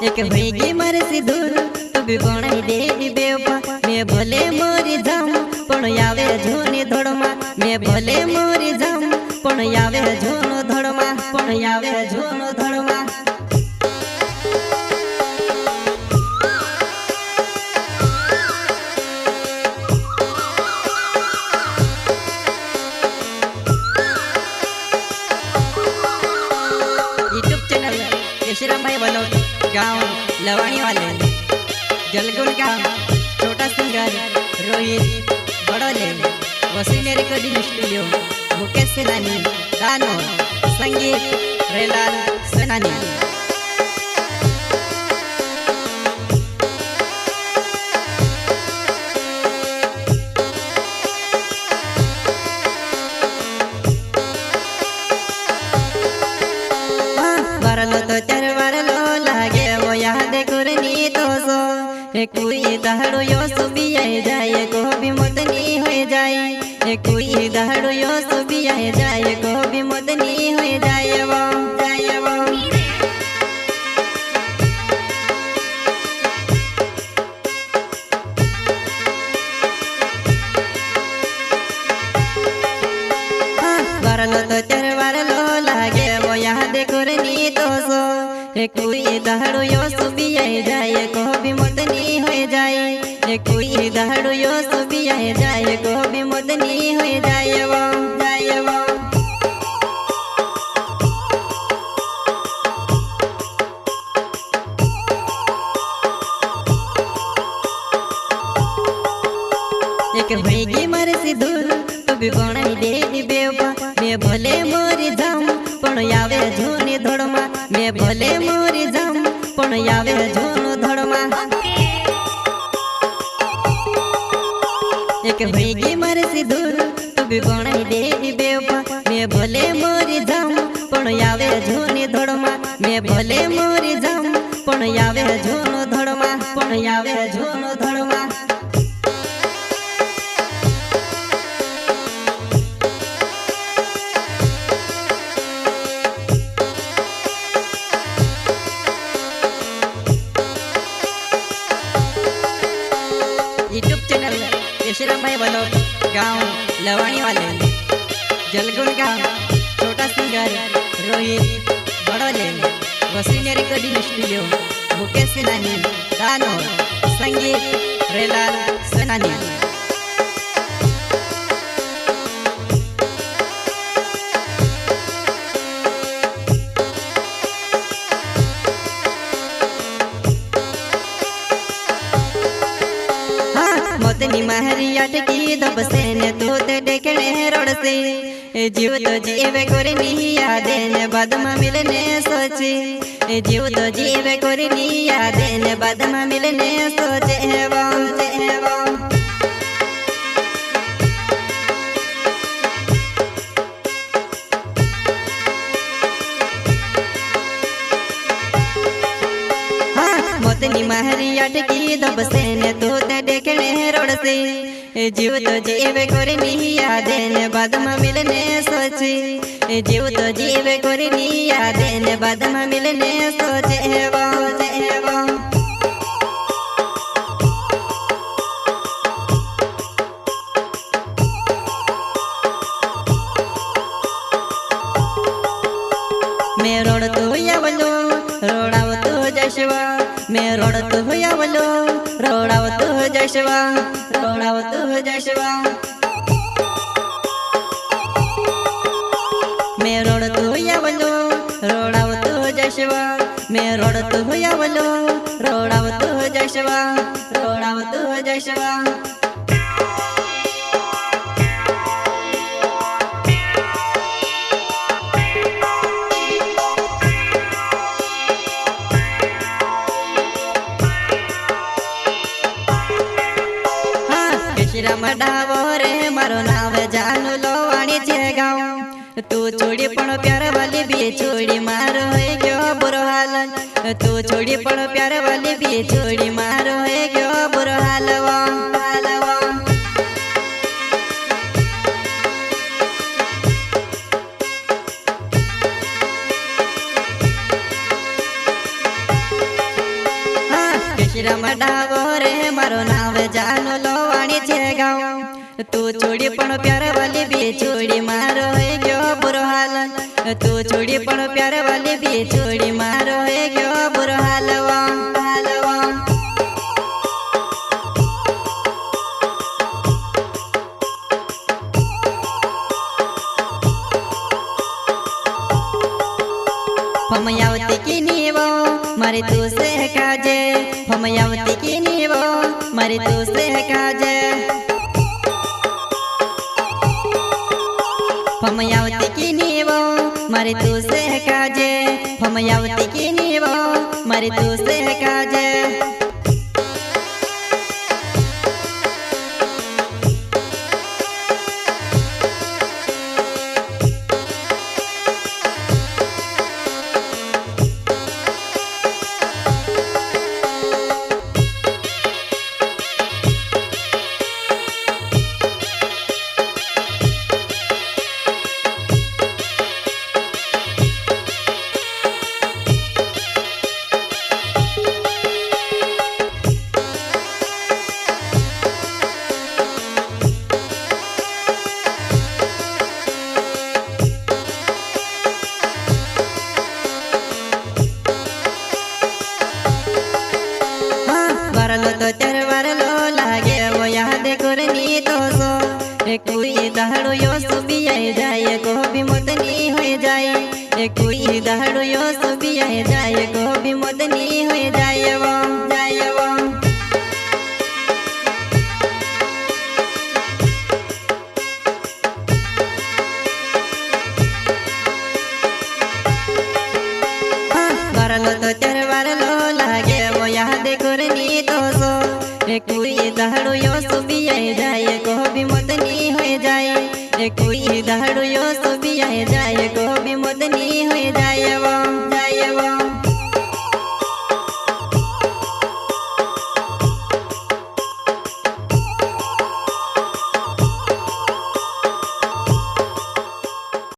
एक होगी मर सी दूर तू भी बनाई देवी बेवफा मैं भले मोरी जाऊं पण यावे झोनी धोड़मा मैं भले मोरी जाऊं पण यावे झोनो धोड़मा पण यावे झोनो धोड़मा यूट्यूब चैनल यशराम भाई वालों गाँव लवाणी वाले जलगुड़ गाँव छोटा सिंगर रोहित बड़ोले वसीले रिकॉर्डिंग स्टूडियो मुकेश सेनानी गानो संगीत रेलाल सेनानी वारलो तो चर वारलो लागे वो याद करनी तो सो कोई दहाड़ो यो सुबी आए जाए को भी मदनी हो जाए कोई दहाड़ो यो सुबी आए जाए को भी मदनी हो जाए वो वारलो तो चर वारलो लागे वो याद करनी तो सो कोई दहाड़ो यो सुबी आए जाए को भी मदनी हो जाए कोई दहाड़ो यो सुबी आए जाए को भी मदनी हो जाए वो एक होगी मर सी दूर तू भी बनाई देवी बेवफा मैं भले मोरी जाऊं पण यावे झोनी धोड़मा मैं भले मोरी जाऊं पण यावे झोनो धोड़मा एक होगी मर सी दूर तू भी बनाई देवी बेवफा मैं भले मोरी जाऊं पण यावे झोनी धोड़मा मैं भले मोरी जाऊं पण यावे झोनो धोड़मा पण यावे झोनो धोड़मा यूट्यूब चैनल यशराम भाई वालों गाँव लवाणी वाले जलगुड़ गाँव छोटा सिंगर रोहित बड़ोले वसीले रिकॉर्डिंग स्टूडियो मुकेश सेनानी गानो संगीत रेलाल सेनानी मोतनी महरी अटकी दब से ने तो ते देखने रोड से जीव तो जीवे कोरे नहीं यादे ने बाद में मिलने सोचे जीव तो जीवे कोरे नहीं यादे ने बाद में मिलने सोचे वो मोतनी महरी अटकी दब से ने तो ते देखने रोड से जीव तो जीवे कोरे नहीं यादे ने बाद में मिलने सोचे जीव तो जीवे कोरे नहीं यादे ने बाद में मिलने सोचे वो मैं रोड तो यावलो रोडाव तो जशवा मैं रोड तो यावलो रोडाव तो जशवा रोडाव तो जशवा मैं रोड तो यावलो रोडाव तो जशवा मैं रोड तो यावलो रोडाव तो जशवा रोडाव तो जशवा मडावो रे मारो नाव जानू लोवाणी छे गाँव तू छोड़ी पण प्यार वाली भी छोड़ी मारो है क्यों बुरो हाल तू छोड़ी पण प्यार वाली भी छोड़ी मारो है क्यों बुरो हाल विश्राम डागोरे मारो नाव जानो लोवाणी छे गाँव तू छोड़ी पण प्यार वाली भी छोड़ी मारो है गयो बुरो हाल तू छोड़ी पण प्यार वाली भी छोड़ी मारो है गयो बुरो हालवा हालवा फमयावती की नीवो मारी तू से काजे फमयावती की नीवो मारी तू से काजे फमयावती की नीवो मारी तू से काजे फमयावती की नीवो मारी तू से काजे वारलो तो तेर वारलो लागे वो याद करनी तो सो कोई दहाड़ो यो सुबी आए जाए को भी मदनी हो जाए कोई दहाड़ो यो सुबी आए जाए को भी मदनी हो जाए वो वारलो तो तेर वारलो लागे वो याद करनी तो सो कोई दहाड़ो यो सुबी आए जाए को भी मदनी हो जाए कोई दहाड़ो यो सुबी आए जाए को भी मदनी हो जाए वो